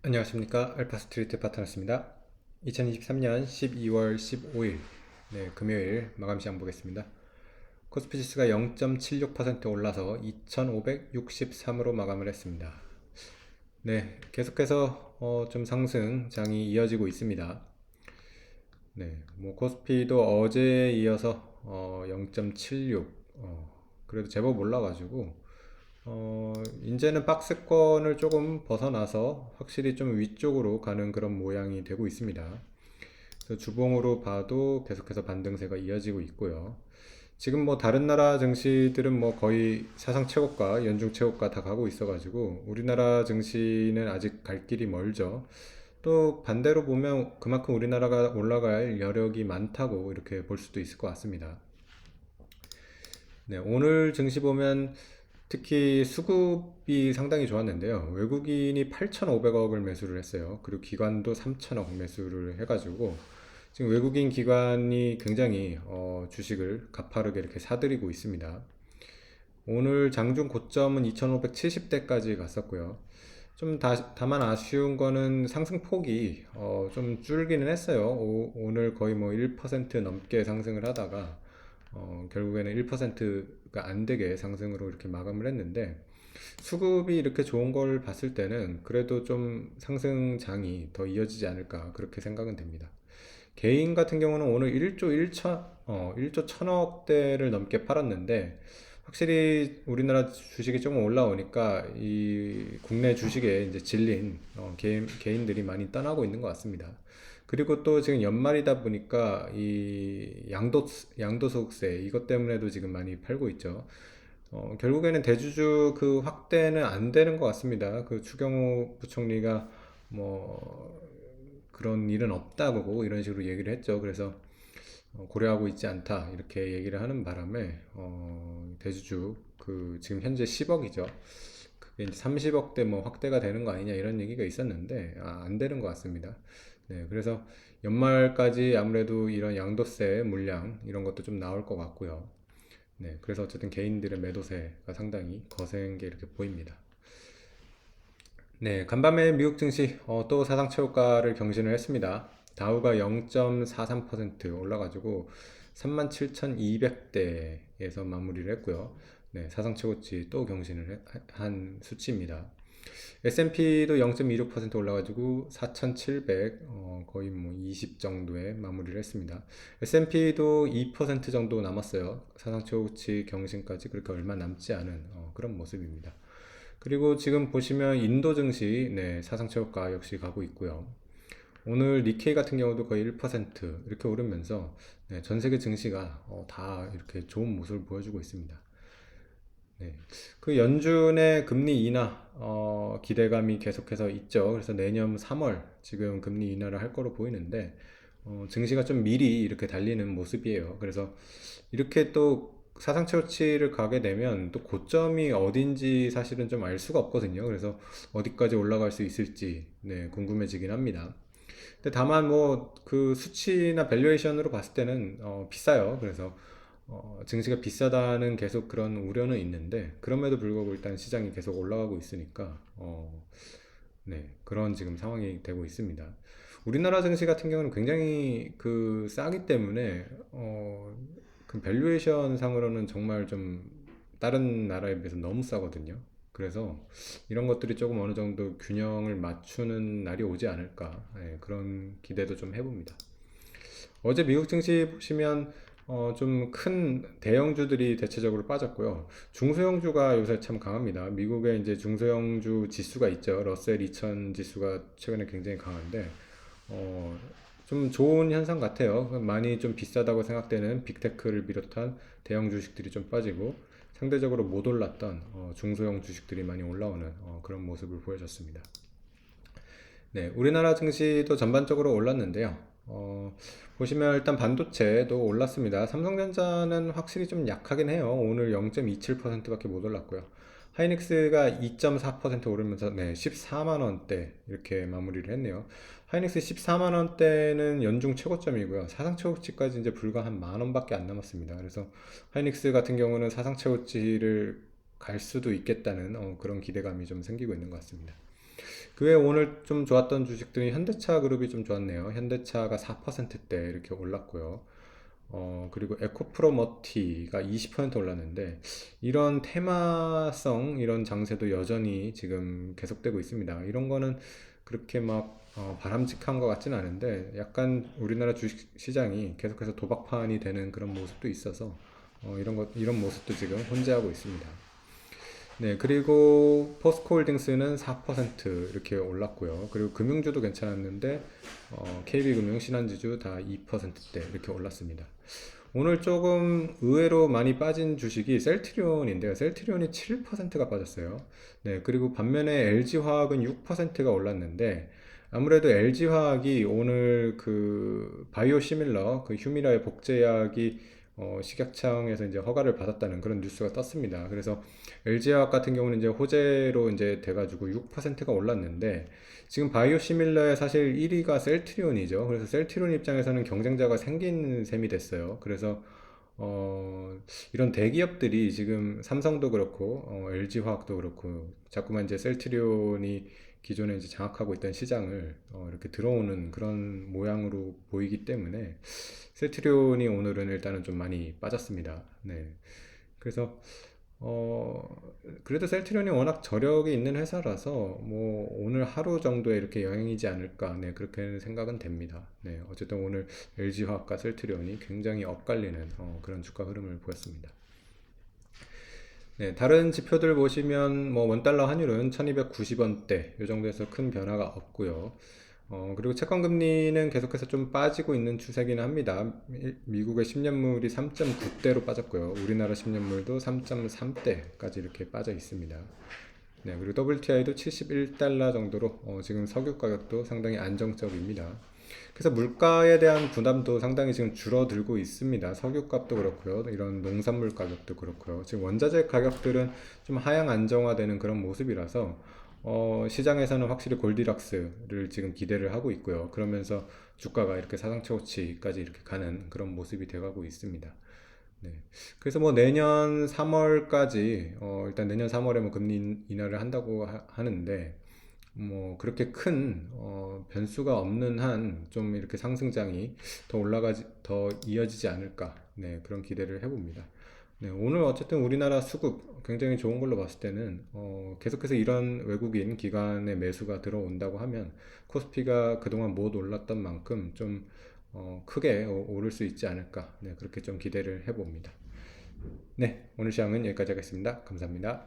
안녕하십니까. 알파스트리트 파트너스입니다. 2023년 12월 15일 금요일 마감 시장 보겠습니다. 코스피 지수가 0.76% 올라서 2563으로 마감을 했습니다. 계속해서 좀 상승장이 이어지고 있습니다. 코스피도 어제에 이어서 0.76 그래도 제법 올라가지고 이제는 박스권을 조금 벗어나서 확실히 좀 위쪽으로 가는 그런 모양이 되고 있습니다. 그래서 주봉으로 봐도 계속해서 반등세가 이어지고 있고요. 지금 뭐 다른 나라 증시들은 뭐 거의 사상 최고가, 연중 최고가 다 가고 있어가지고 우리나라 증시는 아직 갈 길이 멀죠. 또 반대로 보면 그만큼 우리나라가 올라갈 여력이 많다고 이렇게 볼 수도 있을 것 같습니다. 오늘 증시 보면 특히 수급이 상당히 좋았는데요. 외국인이 8,500억을 매수를 했어요. 그리고 기관도 3,000억 매수를 해가지고 지금 외국인 기관이 굉장히 주식을 가파르게 이렇게 사들이고 있습니다. 오늘 장중 고점은 2,570대까지 갔었고요. 다만 아쉬운 거는 상승폭이 좀 줄기는 했어요. 오늘 거의 뭐 1% 넘게 상승을 하다가 결국에는 1%가 안 되게 상승으로 이렇게 마감을 했는데, 수급이 이렇게 좋은 걸 봤을 때는 그래도 좀 상승장이 더 이어지지 않을까 그렇게 생각은 됩니다. 개인 같은 경우는 오늘 1조 1000억대를 넘게 팔았는데, 확실히 우리나라 주식이 조금 올라오니까 이 국내 주식에 이제 질린 개인들이 많이 떠나고 있는 것 같습니다. 그리고 또 지금 연말이다 보니까 이 양도소득세 이것 때문에도 지금 많이 팔고 있죠. 결국에는 대주주 그 확대는 안 되는 것 같습니다. 그 추경호 부총리가 뭐 그런 일은 없다고 이런 식으로 얘기를 했죠. 그래서 고려하고 있지 않다 이렇게 얘기를 하는 바람에 대주주 그 지금 현재 10억이죠. 그게 이제 30억대 뭐 확대가 되는 거 아니냐 이런 얘기가 있었는데 안 되는 것 같습니다. 그래서 연말까지 아무래도 이런 양도세 물량 이런 것도 좀 나올 것 같고요. 그래서 어쨌든 개인들의 매도세가 상당히 거센 게 이렇게 보입니다. 간밤에 미국 증시 또 사상 최고가를 경신을 했습니다. 다우가 0.43% 올라가지고 37,200대에서 마무리를 했고요. 사상 최고치 또 경신을 한 수치입니다. S&P도 0.26% 올라가지고 4,700 거의 뭐 20 정도에 마무리를 했습니다. S&P도 2% 정도 남았어요. 사상 최고치 경신까지 그렇게 얼마 남지 않은 그런 모습입니다. 그리고 지금 보시면 인도 증시 사상 최고가 역시 가고 있고요. 오늘 니케이 같은 경우도 거의 1% 이렇게 오르면서 전 세계 증시가 다 이렇게 좋은 모습을 보여주고 있습니다. 그 연준의 금리 인하 기대감이 계속해서 있죠. 그래서 내년 3월 지금 금리 인하를 할 거로 보이는데 증시가 좀 미리 이렇게 달리는 모습이에요. 그래서 이렇게 또 사상 최고치를 가게 되면 또 고점이 어딘지 사실은 좀 알 수가 없거든요. 그래서 어디까지 올라갈 수 있을지 궁금해지긴 합니다. 근데 다만 뭐 그 수치나 밸류에이션으로 봤을 때는 비싸요. 그래서 증시가 비싸다는 계속 그런 우려는 있는데 그럼에도 불구하고 일단 시장이 계속 올라가고 있으니까 그런 지금 상황이 되고 있습니다. 우리나라 증시 같은 경우는 굉장히 그 싸기 때문에 그 밸류에이션 상으로는 정말 좀 다른 나라에 비해서 너무 싸거든요. 그래서 이런 것들이 조금 어느 정도 균형을 맞추는 날이 오지 않을까 그런 기대도 좀 해봅니다. 어제 미국 증시 보시면 좀 큰 대형주들이 대체적으로 빠졌고요. 중소형주가 요새 참 강합니다. 미국에 이제 중소형주 지수가 있죠. 러셀 2000 지수가 최근에 굉장히 강한데 어, 좀 좋은 현상 같아요. 많이 좀 비싸다고 생각되는 빅테크를 비롯한 대형 주식들이 좀 빠지고 상대적으로 못 올랐던 중소형 주식들이 많이 올라오는 그런 모습을 보여줬습니다. 우리나라 증시도 전반적으로 올랐는데요. 보시면 일단 반도체도 올랐습니다. 삼성전자는 확실히 좀 약하긴 해요. 오늘 0.27%밖에 못 올랐고요. 하이닉스가 2.4% 오르면서 14만 원대 이렇게 마무리를 했네요. 하이닉스 14만 원대는 연중 최고점이고요. 사상 최고치까지 이제 불과 한 만 원밖에 안 남았습니다. 그래서 하이닉스 같은 경우는 사상 최고치를 갈 수도 있겠다는 그런 기대감이 좀 생기고 있는 것 같습니다. 그 외에 오늘 좀 좋았던 주식들이 현대차 그룹이 좀 좋았네요. 현대차가 4%대 이렇게 올랐고요. 그리고 에코프로머티가 20% 올랐는데, 이런 테마성, 이런 장세도 여전히 지금 계속되고 있습니다. 이런 거는 그렇게 막 바람직한 것 같지는 않은데, 약간 우리나라 주식 시장이 계속해서 도박판이 되는 그런 모습도 있어서, 이런 모습도 지금 혼재하고 있습니다. 네, 그리고 포스코홀딩스는 4% 이렇게 올랐고요. 그리고 금융주도 괜찮았는데, KB금융, 신한지주 다 2%대 이렇게 올랐습니다. 오늘 조금 의외로 많이 빠진 주식이 셀트리온인데요. 셀트리온이 7%가 빠졌어요. 네, 그리고 반면에 LG화학은 6%가 올랐는데, 아무래도 LG화학이 오늘 그 바이오시밀러, 그 휴미라의 복제약이 식약청에서 이제 허가를 받았다는 그런 뉴스가 떴습니다. 그래서 LG화학 같은 경우는 이제 호재로 이제 돼가지고 6%가 올랐는데, 지금 바이오시밀러의 사실 1위가 셀트리온이죠. 그래서 셀트리온 입장에서는 경쟁자가 생긴 셈이 됐어요. 그래서 이런 대기업들이 지금 삼성도 그렇고 LG화학도 그렇고 자꾸만 이제 셀트리온이 기존에 이제 장악하고 있던 시장을 이렇게 들어오는 그런 모양으로 보이기 때문에 셀트리온이 오늘은 일단은 좀 많이 빠졌습니다. 네. 그래서 그래도 셀트리온이 워낙 저력이 있는 회사라서 뭐 오늘 하루 정도에 이렇게 영향이지 않을까, 네, 그렇게 생각은 됩니다. 네, 어쨌든 오늘 LG화학과 셀트리온이 굉장히 엇갈리는 그런 주가 흐름을 보였습니다. 네, 다른 지표들 보시면 뭐 원달러 환율은 1290원대 이 정도에서 큰 변화가 없고요. 그리고 채권 금리는 계속해서 좀 빠지고 있는 추세기는 합니다. 미국의 10년물이 3.9대로 빠졌고요. 우리나라 10년물도 3.3대까지 이렇게 빠져 있습니다. 네, 그리고 WTI도 71달러 정도로 지금 석유 가격도 상당히 안정적입니다. 그래서 물가에 대한 부담도 상당히 지금 줄어들고 있습니다. 석유값도 그렇고요. 이런 농산물 가격도 그렇고요. 지금 원자재 가격들은 좀 하향 안정화되는 그런 모습이라서 시장에서는 확실히 골디락스를 지금 기대를 하고 있고요. 그러면서 주가가 이렇게 사상 최고치까지 이렇게 가는 그런 모습이 돼가고 있습니다. 네. 그래서 뭐 내년 3월까지 일단 내년 3월에 뭐 금리 인하를 한다고 하는데 뭐 그렇게 큰 변수가 없는 한 좀 이렇게 상승장이 더 이어지지 않을까, 네, 그런 기대를 해봅니다. 네, 오늘 어쨌든 우리나라 수급 굉장히 좋은 걸로 봤을 때는 계속해서 이런 외국인 기관의 매수가 들어온다고 하면 코스피가 그동안 못 올랐던 만큼 좀 크게 오를 수 있지 않을까, 네, 그렇게 좀 기대를 해봅니다. 네, 오늘 시황은 여기까지 하겠습니다. 감사합니다.